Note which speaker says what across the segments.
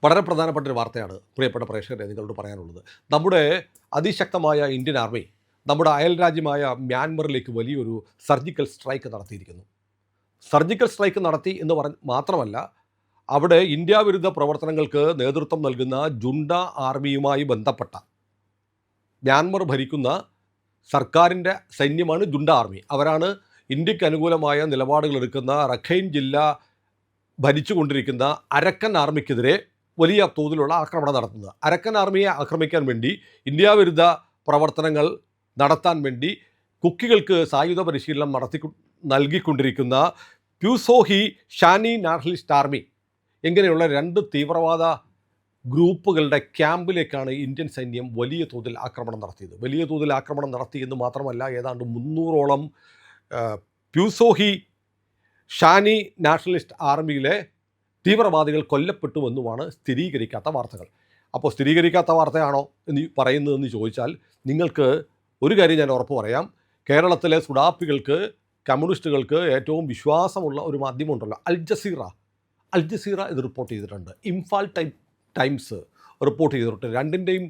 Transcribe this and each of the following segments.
Speaker 1: വളരെ പ്രധാനപ്പെട്ട ഒരു വാർത്തയാണ് പ്രിയപ്പെട്ട പ്രേക്ഷകരെ നിങ്ങളോട് പറയാനുള്ളത്. നമ്മുടെ അതിശക്തമായ ഇന്ത്യൻ ആർമി നമ്മുടെ അയൽ രാജ്യമായ മ്യാൻമറിലേക്ക് വലിയൊരു സർജിക്കൽ സ്ട്രൈക്ക് നടത്തിയിരിക്കുന്നു. സർജിക്കൽ സ്ട്രൈക്ക് നടത്തി എന്ന് മാത്രമല്ല, അവിടെ ഇന്ത്യ വിരുദ്ധ പ്രവർത്തനങ്ങൾക്ക് നേതൃത്വം നൽകുന്ന ജുണ്ട ആർമിയുമായി ബന്ധപ്പെട്ട മ്യാൻമർ ഭരിക്കുന്ന സർക്കാരിൻ്റെ സൈന്യമാണ് ജുണ്ട ആർമി. അവരാണ് ഇന്ത്യക്ക് അനുകൂലമായ നിലപാടുകൾ എടുക്കുന്ന റഖൈൻ ജില്ല ഭരിച്ചുകൊണ്ടിരിക്കുന്ന അരക്കൻ ആർമിക്കെതിരെ വലിയ തോതിലുള്ള ആക്രമണം നടത്തുന്നത്. അരക്കൻ ആർമിയെ ആക്രമിക്കാൻ വേണ്ടി ഇന്ത്യ വിരുദ്ധ പ്രവർത്തനങ്ങൾ നടത്താൻ വേണ്ടി കുക്കികൾക്ക് സായുധ പരിശീലനം നൽകിക്കൊണ്ടിരിക്കുന്ന പ്യൂസോഹി ഷാനി നാഷണലിസ്റ്റ് ആർമി ഇങ്ങനെയുള്ള രണ്ട് തീവ്രവാദ ഗ്രൂപ്പുകളുടെ ക്യാമ്പിലേക്കാണ് ഇന്ത്യൻ സൈന്യം വലിയ തോതിൽ ആക്രമണം നടത്തിയത്. വലിയ തോതിൽ ആക്രമണം നടത്തി എന്ന് മാത്രമല്ല, ഏതാണ്ട് 300ഓളം പ്യൂസോഹി ഷാനി നാഷണലിസ്റ്റ് ആർമിയിലെ തീവ്രവാദികൾ കൊല്ലപ്പെട്ടുവെന്നുമാണ് സ്ഥിരീകരിക്കാത്ത വാർത്തകൾ. അപ്പോൾ സ്ഥിരീകരിക്കാത്ത വാർത്തയാണോ എന്ന് പറയുന്നതെന്ന് ചോദിച്ചാൽ, നിങ്ങൾക്ക് ഒരു കാര്യം ഞാൻ ഉറപ്പ് പറയാം. കേരളത്തിലെ സുഡാപ്പികൾക്ക്, കമ്മ്യൂണിസ്റ്റുകൾക്ക് ഏറ്റവും വിശ്വാസമുള്ള ഒരു മാധ്യമമുണ്ടല്ലോ, അൽ ജസീറ ഇത് റിപ്പോർട്ട് ചെയ്തിട്ടുണ്ട്. ഇംഫാൽ ടൈംസ് റിപ്പോർട്ട് ചെയ്തിട്ടുണ്ട്. രണ്ടിൻ്റെയും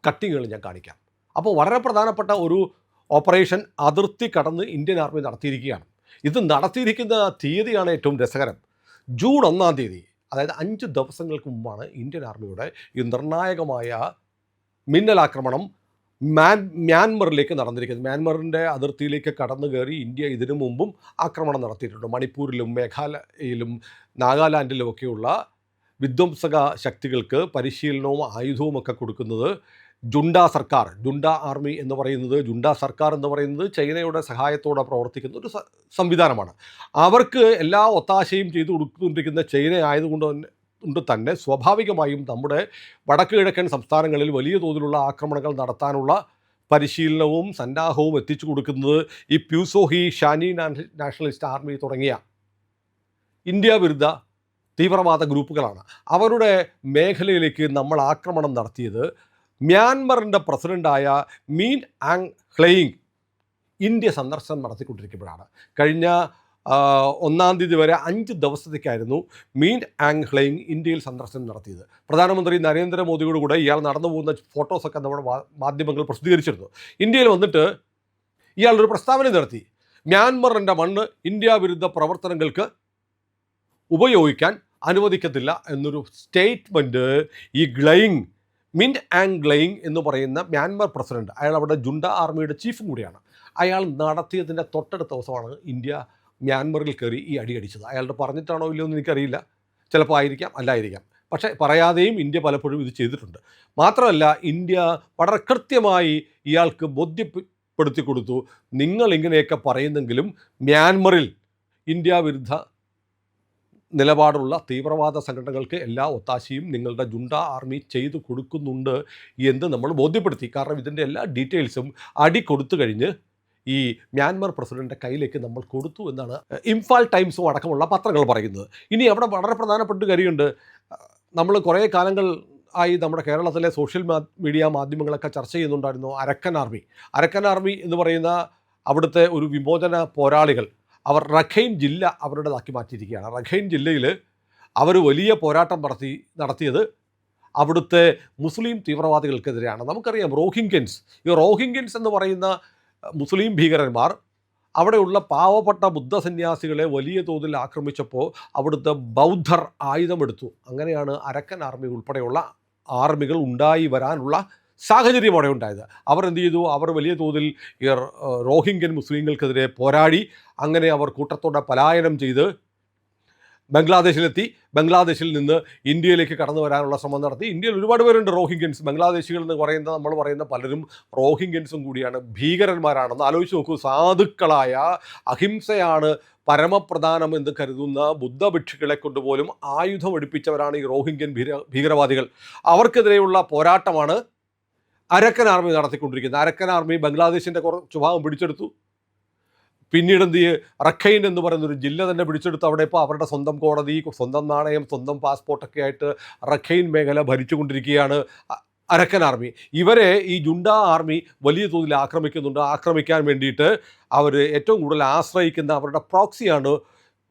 Speaker 1: കട്ടിങ്ങുകൾ ഞാൻ കാണിക്കാം. അപ്പോൾ വളരെ പ്രധാനപ്പെട്ട ഒരു ഓപ്പറേഷൻ അതിർത്തി കടന്ന് ഇന്ത്യൻ ആർമി നടത്തിയിരിക്കുകയാണ്. ഇത് നടത്തിയിരിക്കുന്ന തീയതിയാണ് ഏറ്റവും രസകരം. ജൂൺ 1-ാം തീയതി, അതായത് 5 ദിവസങ്ങൾക്ക് മുമ്പാണ് ഇന്ത്യൻ ആർമിയുടെ ഈ നിർണായകമായ മിന്നലാക്രമണം മ്യാൻമറിലേക്ക് നടന്നിരിക്കുന്നത്. മ്യാൻമറിൻ്റെ അതിർത്തിയിലേക്ക് കടന്നു കയറി ഇന്ത്യ ഇതിനു മുമ്പും ആക്രമണം നടത്തിയിട്ടുണ്ട്. മണിപ്പൂരിലും മേഘാലയയിലും നാഗാലാൻഡിലും ഒക്കെയുള്ള വിധ്വംസക ശക്തികൾക്ക് പരിശീലനവും ആയുധവും ഒക്കെ കൊടുക്കുന്നത് ജുണ്ട ആർമി എന്ന് പറയുന്നത്, ജുണ്ട സർക്കാർ എന്ന് പറയുന്നത് ചൈനയുടെ സഹായത്തോടെ പ്രവർത്തിക്കുന്ന ഒരു സംവിധാനമാണ്. അവർക്ക് എല്ലാ ഒത്താശയും ചെയ്തു കൊടുത്തുകൊണ്ടിരിക്കുന്ന ചൈന ആയതുകൊണ്ട് തന്നെ സ്വാഭാവികമായും നമ്മുടെ വടക്ക് കിഴക്കൻ സംസ്ഥാനങ്ങളിൽ വലിയ തോതിലുള്ള ആക്രമണങ്ങൾ നടത്താനുള്ള പരിശീലനവും സന്നാഹവും എത്തിച്ചു കൊടുക്കുന്നത് ഈ പ്യൂസോഹി ഷാനി നാഷണലിസ്റ്റ് ആർമി തുടങ്ങിയ ഇന്ത്യ വിരുദ്ധ തീവ്രവാദ ഗ്രൂപ്പുകളാണ്. അവരുടെ മേഖലയിലേക്ക് നമ്മൾ ആക്രമണം നടത്തിയത് മ്യാൻമറിൻ്റെ പ്രസിഡൻ്റായ മീൻ ആങ് ഹ്ലെയിങ് ഇന്ത്യ സന്ദർശനം നടത്തിക്കൊണ്ടിരിക്കുമ്പോഴാണ്. കഴിഞ്ഞ 1-ാം തീയതി വരെ 5 ദിവസത്തേക്കായിരുന്നു മീൻ ആങ് ഹ്ലെയിങ് ഇന്ത്യയിൽ സന്ദർശനം നടത്തിയത്. പ്രധാനമന്ത്രി നരേന്ദ്രമോദിയോട് കൂടെ ഇയാൾ നടന്നു പോകുന്ന ഫോട്ടോസൊക്കെ നമ്മുടെ മാധ്യമങ്ങൾ പ്രസിദ്ധീകരിച്ചിരുന്നു. ഇന്ത്യയിൽ വന്നിട്ട് ഇയാളൊരു പ്രസ്താവന നടത്തി. മ്യാൻമറിൻ്റെ മണ്ണ് ഇന്ത്യ വിരുദ്ധ പ്രവർത്തനങ്ങൾക്ക് ഉപയോഗിക്കാൻ അനുവദിക്കത്തില്ല എന്നൊരു സ്റ്റേറ്റ്മെൻറ്റ് ഈ മിൻ ആങ് ഗ്ലെയിങ് എന്ന് പറയുന്ന മ്യാൻമർ പ്രസിഡന്റ്, അയാൾ അവിടെ ജുണ്ട ആർമിയുടെ ചീഫും കൂടിയാണ്, അയാൾ നടത്തിയതിൻ്റെ തൊട്ടടുത്ത ദിവസമാണ് ഇന്ത്യ മ്യാൻമറിൽ കയറി ഈ അടിയടിച്ചത്. അയാളുടെ പറഞ്ഞിട്ടാണോ ഇല്ലയോ എന്ന് എനിക്കറിയില്ല. ചിലപ്പോൾ ആയിരിക്കാം, അല്ലായിരിക്കാം. പക്ഷേ പറയാതെയും ഇന്ത്യ പലപ്പോഴും ഇത് ചെയ്തിട്ടുണ്ട്. മാത്രമല്ല, ഇന്ത്യ വളരെ കൃത്യമായി ഇയാൾക്ക് ബോധ്യപ്പെടുത്തി കൊടുത്തു, നിങ്ങൾ ഇങ്ങനെയൊക്കെ പറയുന്നെങ്കിലും മ്യാൻമറിൽ ഇന്ത്യ വിരുദ്ധ നിലപാടുള്ള തീവ്രവാദ സംഘടനകൾക്ക് എല്ലാ ഒത്താശയും നിങ്ങളുടെ ജുണ്ട ആർമി ചെയ്തു കൊടുക്കുന്നുണ്ട് എന്ന് നമ്മൾ ബോധ്യപ്പെടുത്തി. കാരണം ഇതിൻ്റെ എല്ലാ ഡീറ്റെയിൽസും കൊടുത്തു കഴിഞ്ഞ് ഈ മ്യാൻമർ പ്രസിഡൻ്റെ കയ്യിലേക്ക് നമ്മൾ കൊടുത്തു എന്നാണ് ഇംഫാൽ ടൈംസും അടക്കമുള്ള പത്രങ്ങൾ പറയുന്നത്. ഇനി അവിടെ വളരെ പ്രധാനപ്പെട്ട കാര്യമുണ്ട്. നമ്മൾ കുറേ കാലങ്ങൾ ആയി നമ്മുടെ കേരളത്തിലെ സോഷ്യൽ മീഡിയ മാധ്യമങ്ങളൊക്കെ ചർച്ച ചെയ്യുന്നുണ്ടായിരുന്നു അരക്കൻ ആർമി എന്ന് പറയുന്ന അവിടുത്തെ ഒരു വിമോചന പോരാളികൾ. അവർ റഖൈൻ ജില്ല അവരുടേതാക്കി മാറ്റിയിരിക്കുകയാണ്. റഖൈൻ ജില്ലയിൽ അവർ വലിയ പോരാട്ടം നടത്തിയത് അവിടുത്തെ മുസ്ലിം തീവ്രവാദികൾക്കെതിരെയാണ്. നമുക്കറിയാം റോഹിംഗ്യൻസ് എന്ന് പറയുന്ന മുസ്ലിം ഭീകരന്മാർ അവിടെയുള്ള പാവപ്പെട്ട ബുദ്ധസന്യാസികളെ വലിയ തോതിൽ ആക്രമിച്ചപ്പോൾ അവിടുത്തെ ബൗദ്ധർ ആയുധമെടുത്തു. അങ്ങനെയാണ് അരക്കൻ ആർമി ഉൾപ്പെടെയുള്ള ആർമികൾ ഉണ്ടായി വരാനുള്ള സാഹചര്യം അവിടെ ഉണ്ടായത്. അവർ എന്ത് ചെയ്തു? അവർ വലിയ തോതിൽ റോഹിംഗ്യൻ മുസ്ലിങ്ങൾക്കെതിരെ പോരാടി. അങ്ങനെ അവർ കൂട്ടത്തോടെ പലായനം ചെയ്ത് ബംഗ്ലാദേശിലെത്തി. ബംഗ്ലാദേശിൽ നിന്ന് ഇന്ത്യയിലേക്ക് കടന്നു വരാനുള്ള ശ്രമം നടത്തി. ഇന്ത്യയിൽ ഒരുപാട് പേരുണ്ട് റോഹിംഗ്യൻസ്. ബംഗ്ലാദേശികൾ എന്ന് നമ്മൾ പറയുന്ന പലരും റോഹിംഗ്യൻസും കൂടിയാണ്, ഭീകരന്മാരാണെന്ന് ആലോചിച്ച് നോക്കൂ. സാധുക്കളായ, അഹിംസയാണ് പരമപ്രധാനം എന്ന് കരുതുന്ന ബുദ്ധഭിക്ഷുക്കളെ കൊണ്ടുപോലും ആയുധം എടുപ്പിച്ചവരാണ് ഈ റോഹിംഗ്യൻ ഭീകരവാദികൾ. അവർക്കെതിരെയുള്ള പോരാട്ടമാണ് അരക്കൻ ആർമി നടത്തിക്കൊണ്ടിരിക്കുന്നത്. അരക്കൻ ആർമി ബംഗ്ലാദേശിൻ്റെ കുറച്ച് ഭാഗം പിടിച്ചെടുത്തു. പിന്നീട് റഖൈൻ എന്ന് പറയുന്നൊരു ജില്ല തന്നെ പിടിച്ചെടുത്ത് അവിടെ ഇപ്പോൾ അവരുടെ സ്വന്തം കോടതി, സ്വന്തം നാണയം, സ്വന്തം പാസ്പോർട്ടൊക്കെ ആയിട്ട് റഖൈൻ മേഖല ഭരിച്ചുകൊണ്ടിരിക്കുകയാണ് അരക്കൻ ആർമി. ഇവരെ ഈ ജുണ്ട ആർമി വലിയ തോതിൽ ആക്രമിക്കാൻ വേണ്ടിയിട്ട് അവർ ഏറ്റവും കൂടുതൽ ആശ്രയിക്കുന്ന അവരുടെ പ്രോക്സിയാണ്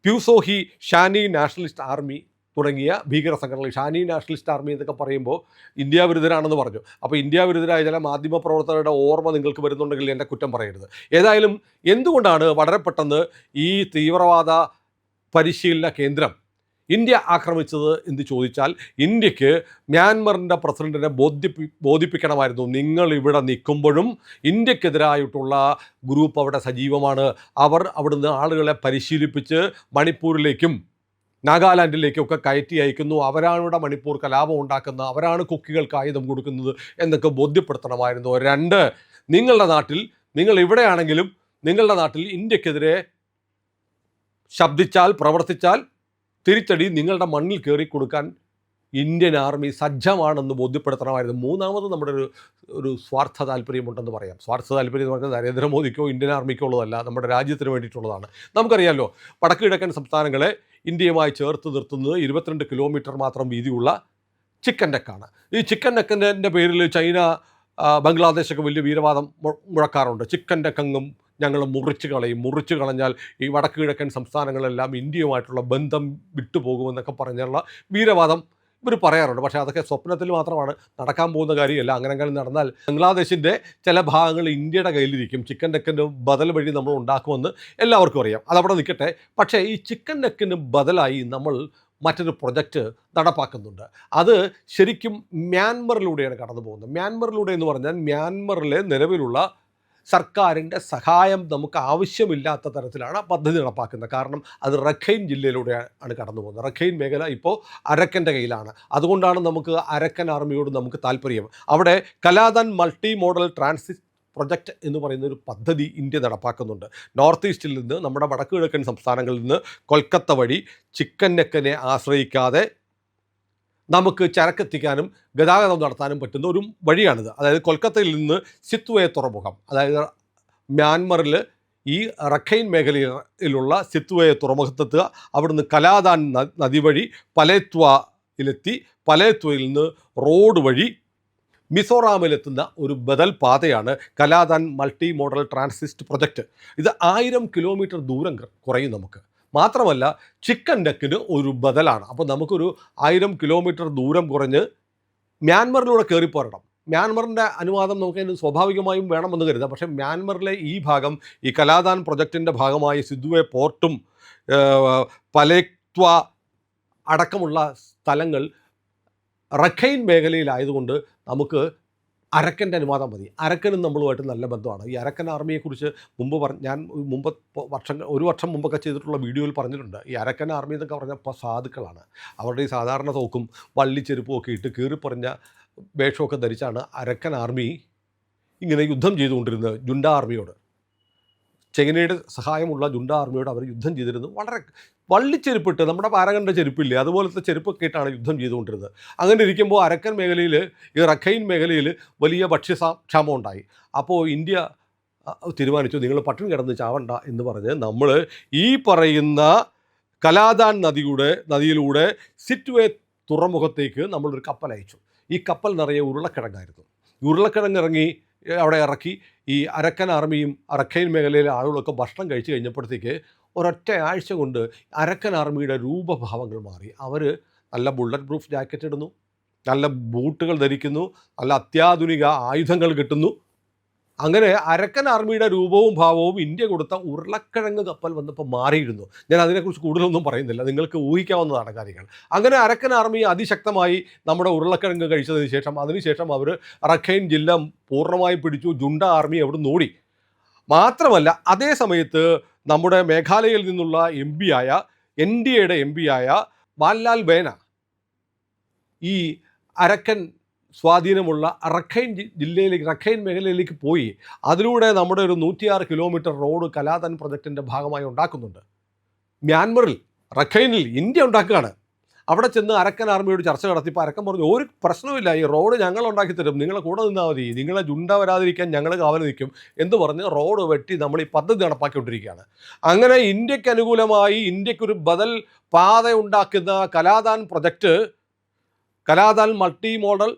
Speaker 1: പ്യൂസോഹി ഷാനി നാഷണലിസ്റ്റ് ആർമി തുടങ്ങിയ ഭീകര സംഘടനകൾ, ഷാനി നാഷണലിസ്റ്റ് ആർമി എന്നൊക്കെ പറയുമ്പോൾ ഇന്ത്യ വിരുദ്ധരാണെന്ന് പറഞ്ഞു. അപ്പോൾ ഇന്ത്യ വിരുദ്ധരായ ചില മാധ്യമപ്രവർത്തകരുടെ ഓർമ്മ നിങ്ങൾക്ക് വരുന്നുണ്ടെങ്കിൽ എൻ്റെ കുറ്റം പറയരുത്. ഏതായാലും എന്തുകൊണ്ടാണ് വളരെ പെട്ടെന്ന് ഈ തീവ്രവാദ പരിശീലന കേന്ദ്രം ഇന്ത്യ ആക്രമിച്ചത് എന്ന് ചോദിച്ചാൽ, ഇന്ത്യക്ക് മ്യാൻമറിൻ്റെ പ്രസിഡന്റിനെ ബോധിപ്പിക്കണമായിരുന്നു. നിങ്ങൾ ഇവിടെ നിൽക്കുമ്പോഴും ഇന്ത്യക്കെതിരായിട്ടുള്ള ഗ്രൂപ്പ് അവിടെ സജീവമാണ്. അവർ അവിടുന്ന് ആളുകളെ പരിശീലിപ്പിച്ച് മണിപ്പൂരിലേക്കും നാഗാലാൻഡിലേക്കൊക്കെ കയറ്റി അയക്കുന്നു. അവരാണ് ഇവിടെ മണിപ്പൂർ കലാപം ഉണ്ടാക്കുന്നത്, അവരാണ് കുക്കികൾക്ക് ആയുധം കൊടുക്കുന്നത് എന്നൊക്കെ ബോധ്യപ്പെടുത്തണമായിരുന്നു. 2, നിങ്ങളുടെ നാട്ടിൽ, നിങ്ങൾ ഇവിടെയാണെങ്കിലും നിങ്ങളുടെ നാട്ടിൽ ഇന്ത്യക്കെതിരെ ശബ്ദിച്ചാൽ, പ്രവർത്തിച്ചാൽ തിരിച്ചടി നിങ്ങളുടെ മണ്ണിൽ കയറി കൊടുക്കാൻ ഇന്ത്യൻ ആർമി സജ്ജമാണെന്ന് ബോധ്യപ്പെടുത്തണമായിരുന്നു. 3ാമത് നമ്മുടെ ഒരു സ്വാർത്ഥ താല്പര്യമുണ്ടെന്ന് പറയാം. സ്വാർത്ഥ താല്പര്യം എന്ന് പറഞ്ഞാൽ നരേന്ദ്രമോദിക്കോ ഇന്ത്യൻ ആർമിക്കോ ഉള്ളതല്ല, നമ്മുടെ രാജ്യത്തിന് വേണ്ടിയിട്ടുള്ളതാണ്. നമുക്കറിയാമല്ലോ, വടക്ക് കിഴക്കൻ സംസ്ഥാനങ്ങളെ ഇന്ത്യയുമായി ചേർത്ത് നിർത്തുന്നത് 22 കിലോമീറ്റർ മാത്രം വീതിയുള്ള ചിക്കൻ നെക്കാണ്. ഈ ചിക്കൻ നെക്കിൻ്റെ പേരിൽ ചൈന, ബംഗ്ലാദേശൊക്കെ വലിയ വീരവാദം മുഴക്കാറുണ്ട്. ചിക്കൻ നെക്കങ്ങും ഞങ്ങൾ മുറിച്ച് കളഞ്ഞാൽ ഈ വടക്ക് കിഴക്കൻ സംസ്ഥാനങ്ങളെല്ലാം ഇന്ത്യയുമായിട്ടുള്ള ബന്ധം വിട്ടുപോകുമെന്നൊക്കെ പറഞ്ഞുള്ള വീരവാദം ഇവർ പറയാറുണ്ട്. പക്ഷേ അതൊക്കെ സ്വപ്നത്തിൽ മാത്രമാണ്, നടക്കാൻ പോകുന്ന കാര്യമല്ല. അങ്ങനെ നടന്നാൽ ബംഗ്ലാദേശിൻ്റെ ചില ഭാഗങ്ങൾ ഇന്ത്യയുടെ കയ്യിലിരിക്കും. ചിക്കൻ നെക്കിന് ബദൽ വഴി നമ്മൾ ഉണ്ടാക്കുമെന്ന് എല്ലാവർക്കും അറിയാം. അതവിടെ നിൽക്കട്ടെ. പക്ഷേ ഈ ചിക്കൻ നെക്കിന് ബദലായി നമ്മൾ മറ്റൊരു പ്രൊജക്റ്റ് നടപ്പാക്കുന്നുണ്ട്. അത് ശരിക്കും മ്യാൻമറിലൂടെയാണ് കടന്നു പോകുന്നത്. മ്യാൻമറിലൂടെ എന്ന് പറഞ്ഞാൽ മ്യാൻമറിലെ നിലവിലുള്ള സർക്കാരിൻ്റെ സഹായം നമുക്ക് ആവശ്യമില്ലാത്ത തരത്തിലാണ് പദ്ധതി നടപ്പാക്കുന്നത്. കാരണം അത് റഖൈൻ ജില്ലയിലൂടെയാണ് കടന്നു പോകുന്നത്. റഖൈൻ മേഖല ഇപ്പോൾ അരക്കൻ്റെ കയ്യിലാണ്. അതുകൊണ്ടാണ് നമുക്ക് അരക്കൻ ആർമിയോട് നമുക്ക് താല്പര്യം. അവിടെ കലാദൻ മൾട്ടി മോഡൽ ട്രാൻസിറ്റ് പ്രൊജക്റ്റ് എന്ന് പറയുന്ന ഒരു പദ്ധതി ഇന്ത്യ നടപ്പാക്കുന്നുണ്ട്. നോർത്ത് ഈസ്റ്റിൽ നിന്ന്, നമ്മുടെ വടക്ക് കിഴക്കൻ സംസ്ഥാനങ്ങളിൽ നിന്ന് കൊൽക്കത്ത വഴി ചിക്കൻ നെക്കിനെ ആശ്രയിക്കാതെ നമുക്ക് ചരക്കെത്തിക്കാനും ഗതാഗതം നടത്താനും പറ്റുന്ന ഒരു വഴിയാണിത്. അതായത് കൊൽക്കത്തയിൽ നിന്ന് സിത്വേ തുറമുഖം, അതായത് മ്യാൻമറിൽ ഈ റഖൈൻ മേഖലയിലുള്ള സിത്വേ തുറമുഖത്തെത്തുക, അവിടുന്ന് കലാദാൻ നദി വഴി പലേത്വയിലെത്തി, പലേത്വയിൽ നിന്ന് റോഡ് വഴി മിസോറാമിലെത്തുന്ന ഒരു ബദൽ പാതയാണ് കലാദാൻ മൾട്ടി മോഡൽ ട്രാൻസിറ്റ് പ്രൊജക്റ്റ്. ഇത് 1000 കിലോമീറ്റർ ദൂരം കുറയും നമുക്ക്. മാത്രമല്ല ചിക്കൻ നെക്കിന് ഒരു ബദലാണ്. അപ്പോൾ നമുക്കൊരു 1000 കിലോമീറ്റർ ദൂരം കുറഞ്ഞ് മ്യാൻമറിലൂടെ കയറിപ്പോരണം. മ്യാൻമറിൻ്റെ അനുവാദം നമുക്ക് സ്വാഭാവികമായും വേണമെന്ന് കരുതാം. പക്ഷേ മ്യാൻമറിലെ ഈ ഭാഗം, ഈ കലാദാൻ പ്രൊജക്റ്റിൻ്റെ ഭാഗമായി സിദ്വേ പോർട്ടും പലേത്വ അടക്കമുള്ള സ്ഥലങ്ങൾ റഖൈൻ മേഖലയിലായതുകൊണ്ട് നമുക്ക് അരക്കൻ്റെ അനുവാദം മതി. അരക്കനും നമ്മളുമായിട്ട് നല്ല ബന്ധമാണ്. ഈ അരക്കൻ ആർമിയെക്കുറിച്ച് ഞാൻ ഒരു വർഷം മുമ്പൊക്കെ ചെയ്തിട്ടുള്ള വീഡിയോയിൽ പറഞ്ഞിട്ടുണ്ട്. ഈ അരക്കൻ ആർമി എന്നൊക്കെ പറഞ്ഞപ്പോൾ സാധുക്കളാണ്. അവരുടെ ഈ സാധാരണ തോക്കും വള്ളിച്ചെരുപ്പും ഒക്കെ ഇട്ട് കീറിപ്പറഞ്ഞ വേഷമൊക്കെ ധരിച്ചാണ് അരക്കൻ ആർമി ഇങ്ങനെ യുദ്ധം ചെയ്തുകൊണ്ടിരുന്നത് ജുണ്ട ആർമിയോട്. ചൈനയുടെ സഹായമുള്ള ജുണ്ട ആർമിയോട് അവർ യുദ്ധം ചെയ്തിരുന്നു. വളരെ വള്ളിച്ചെരുപ്പിട്ട്, നമ്മുടെ പാരകൻ്റെ ചെരുപ്പില്ലേ, അതുപോലത്തെ ചെരുപ്പൊക്കെ ഇട്ടാണ് യുദ്ധം ചെയ്തുകൊണ്ടിരുന്നത്. അങ്ങനെ ഇരിക്കുമ്പോൾ അരക്കൻ മേഖലയിൽ, ഈ റഖൈൻ മേഖലയിൽ വലിയ ഭക്ഷ്യക്ഷാമം ഉണ്ടായി. അപ്പോൾ ഇന്ത്യ തീരുമാനിച്ചു, നിങ്ങൾ പട്ടിണി കിടന്ന് ചാവണ്ട എന്ന് പറഞ്ഞ് നമ്മൾ ഈ പറയുന്ന കലാദാൻ നദിയിലൂടെ സിറ്റ്വേ തുറമുഖത്തേക്ക് നമ്മളൊരു കപ്പൽ അയച്ചു. ഈ കപ്പൽ നിറയെ ഉരുളക്കിഴങ്ങായിരുന്നു. ഉരുളക്കിഴങ്ങ് അവിടെ ഇറക്കി ഈ അരക്കൻ ആർമിയും റഖൈൻ മേഖലയിലെ ആളുകളൊക്കെ ഭക്ഷണം കഴിച്ച് കഴിഞ്ഞപ്പോഴത്തേക്ക് ഒരൊറ്റ ആഴ്ച കൊണ്ട് അരക്കൻ ആർമിയുടെ രൂപഭാവങ്ങൾ മാറി. അവർ നല്ല ബുള്ളറ്റ് പ്രൂഫ് ജാക്കറ്റ് ഇടുന്നു, നല്ല ബൂട്ടുകൾ ധരിക്കുന്നു, നല്ല അത്യാധുനിക ആയുധങ്ങൾ കിട്ടുന്നു. അങ്ങനെ അരക്കൻ ആർമിയുടെ രൂപവും ഭാവവും ഇന്ത്യ കൊടുത്ത ഉരുളക്കിഴങ്ങ് കപ്പൽ വന്നപ്പോൾ മാറിയിരുന്നു. ഞാൻ അതിനെക്കുറിച്ച് കൂടുതലൊന്നും പറയുന്നില്ല, നിങ്ങൾക്ക് ഊഹിക്കാവുന്നതാണ് കാര്യങ്ങൾ. അങ്ങനെ അരക്കൻ ആർമി അതിശക്തമായി നമ്മുടെ ഉരുളക്കിഴങ്ങ് കഴിച്ചതിന് ശേഷം, അതിനുശേഷം അവർ റഖൈൻ ജില്ല പൂർണ്ണമായി പിടിച്ചു. ജുണ്ട ആർമി അവിടെ ഓടി. മാത്രമല്ല അതേ സമയത്ത് നമ്മുടെ മേഘാലയയിൽ നിന്നുള്ള NDAയുടെ എം പിയായ വാൻലാൽ ബേന ഈ അരക്കൻ സ്വാധീനമുള്ള റഖൈൻ മേഖലയിലേക്ക് പോയി. അതിലൂടെ നമ്മുടെ ഒരു 106 കിലോമീറ്റർ റോഡ് കലാദൻ പ്രൊജക്റ്റിൻ്റെ ഭാഗമായി ഉണ്ടാക്കുന്നുണ്ട്. മ്യാൻമറിൽ, റഖൈനിൽ ഇന്ത്യ ഉണ്ടാക്കുകയാണ്. അവിടെ ചെന്ന് അരക്കൻ ആർമിയോട് ചർച്ച നടത്തിയപ്പോൾ അരക്കൻ പറഞ്ഞു, ഒരു പ്രശ്നമില്ല, ഈ റോഡ് ഞങ്ങൾ ഉണ്ടാക്കി തരും, നിങ്ങളെ കൂടെ നിന്നാൽ മതി, നിങ്ങളെ ജുണ്ട വരാതിരിക്കാൻ ഞങ്ങൾ കാവൽ നിൽക്കും എന്ന് പറഞ്ഞ് റോഡ് വെട്ടി നമ്മൾ ഈ പദ്ധതി നടപ്പാക്കിക്കൊണ്ടിരിക്കുകയാണ്. അങ്ങനെ ഇന്ത്യക്ക് അനുകൂലമായി ഇന്ത്യക്കൊരു ബദൽ പാത ഉണ്ടാക്കുന്ന Kaladan project, Kaladan multi modal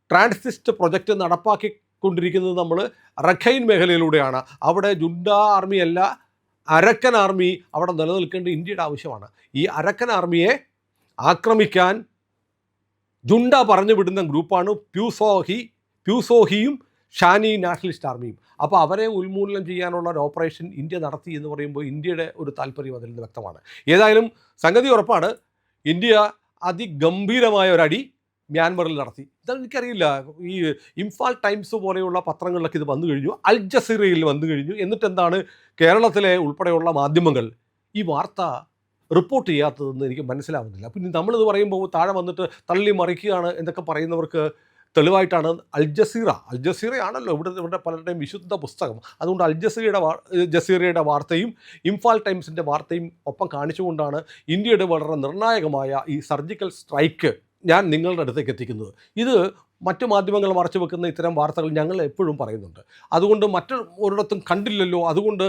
Speaker 1: transit project നടപ്പാക്കിക്കൊണ്ടിരിക്കുന്നത് നമ്മൾ റഖൈൻ മേഖലയിലൂടെയാണ്. അവിടെ ജുണ്ട ആർമിയല്ല, അരക്കൻ ആർമി അവിടെ നിലനിൽക്കേണ്ട ഇന്ത്യയുടെ ആവശ്യമാണ്. ഈ അരക്കൻ ആർമിയെ ആക്രമിക്കാൻ ജുണ്ട പറഞ്ഞു വിടുന്ന ഗ്രൂപ്പാണ് പ്യൂസോഹിയും ഷാനി നാഷണലിസ്റ്റ് ആർമിയും. അപ്പോൾ അവരെ ഉന്മൂലനം ചെയ്യാനുള്ള ഒരു ഓപ്പറേഷൻ ഇന്ത്യ നടത്തി എന്ന് പറയുമ്പോൾ ഇന്ത്യയുടെ ഒരു താല്പര്യം അതിൽ നിന്ന് വ്യക്തമാണ്. ഏതായാലും സംഗതി ഉറപ്പാണ്, ഇന്ത്യ അതിഗംഭീരമായ ഒരടി മ്യാൻമറിൽ നടത്തി. ഇതാണ് എനിക്കറിയില്ല, ഈ ഇംഫാൽ ടൈംസ് പോലെയുള്ള പത്രങ്ങളിലൊക്കെ ഇത് വന്നു കഴിഞ്ഞു, അൽ ജസീറയിൽ വന്നു കഴിഞ്ഞു. എന്നിട്ട് എന്താണ് കേരളത്തിലെ ഉൾപ്പെടെയുള്ള മാധ്യമങ്ങൾ ഈ വാർത്ത റിപ്പോർട്ട് ചെയ്യാത്തതെന്ന് എനിക്ക് മനസ്സിലാവുന്നില്ല. പിന്നെ നമ്മളിത് പറയുമ്പോൾ താഴെ വന്നിട്ട് തള്ളി മറിക്കുകയാണ് എന്നൊക്കെ പറയുന്നവർക്ക് തെളിവായിട്ടാണ് അൽ ജസീറയാണല്ലോ ഇവിടെ പലരുടെയും വിശുദ്ധ പുസ്തകം. അതുകൊണ്ട് അൽ ജസീറയുടെ വാർത്തയും ഇംഫാൽ ടൈംസിൻ്റെ വാർത്തയും ഒപ്പം കാണിച്ചുകൊണ്ടാണ് ഇന്ത്യയുടെ വളരെ നിർണായകമായ ഈ സർജിക്കൽ സ്ട്രൈക്ക് ഞാൻ നിങ്ങളുടെ അടുത്തേക്ക് എത്തിക്കുന്നത്. ഇത് മറ്റു മാധ്യമങ്ങൾ മറച്ചു വെക്കുന്ന ഇത്തരം വാർത്തകൾ ഞങ്ങൾ എപ്പോഴും പറയുന്നുണ്ട്. അതുകൊണ്ട് ഒരിടത്തും കണ്ടില്ലല്ലോ, അതുകൊണ്ട്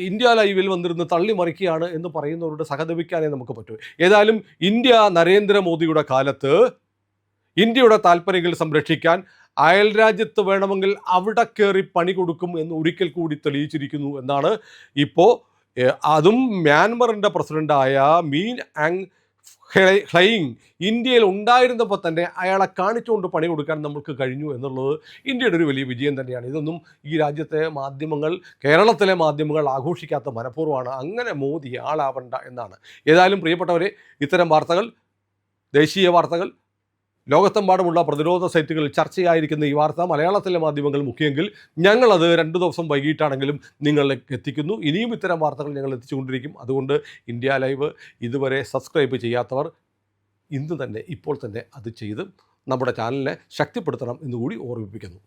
Speaker 1: ഇന്ത്യ ലൈവിൽ വന്നിരുന്ന് തള്ളി മറിക്കുകയാണ് എന്ന് പറയുന്നവരുടെ സഹതപിക്കാനേ നമുക്ക് പറ്റൂ. ഏതായാലും ഇന്ത്യ നരേന്ദ്രമോദിയുടെ കാലത്ത് ഇന്ത്യയുടെ താല്പര്യങ്ങൾ സംരക്ഷിക്കാൻ അയൽ രാജ്യത്ത് വേണമെങ്കിൽ അവിടെ കയറി പണി കൊടുക്കും എന്ന് ഒരിക്കൽ കൂടി തെളിയിച്ചിരിക്കുന്നു എന്നാണ് ഇപ്പോൾ. അതും മ്യാൻമറിൻ്റെ പ്രസിഡൻ്റായ മീൻ ആങ് ഹ്ലെയിങ് ഇന്ത്യയിൽ ഉണ്ടായിരുന്നപ്പോൾ തന്നെ അയാളെ കാണിച്ചുകൊണ്ട് പണി കൊടുക്കാൻ നമുക്ക് കഴിഞ്ഞു എന്നുള്ളത് ഇന്ത്യയുടെ ഒരു വലിയ വിജയം തന്നെയാണ്. ഇതൊന്നും ഈ രാജ്യത്തെ മാധ്യമങ്ങൾ, കേരളത്തിലെ മാധ്യമങ്ങൾ ആഘോഷിക്കാത്ത മനഃപൂർവ്വമാണ്. അങ്ങനെ മോദി ആളാവണ്ട എന്നാണ്. ഏതായാലും പ്രിയപ്പെട്ടവരെ, ഇത്തരം വാർത്തകൾ, ദേശീയ വാർത്തകൾ, ലോകത്തെമ്പാടുമുള്ള പ്രതിരോധ സൈറ്റുകളിൽ ചർച്ചയായിരിക്കുന്ന ഈ വാർത്ത മലയാളത്തിലെ മാധ്യമങ്ങൾ മുഖ്യമെങ്കിൽ ഞങ്ങളത് 2 ദിവസം വൈകിട്ടാണെങ്കിലും നിങ്ങളിലേക്ക് എത്തിക്കുന്നു. ഇനിയും ഇത്തരം വാർത്തകൾ ഞങ്ങൾ എത്തിച്ചുകൊണ്ടിരിക്കും. അതുകൊണ്ട് ഇന്ത്യ ലൈവ് ഇതുവരെ സബ്സ്ക്രൈബ് ചെയ്യാത്തവർ ഇന്ന് തന്നെ, ഇപ്പോൾ തന്നെ അത് ചെയ്ത് നമ്മുടെ ചാനലിനെ ശക്തിപ്പെടുത്തണം എന്നുകൂടി ഓർമ്മിപ്പിക്കുന്നു.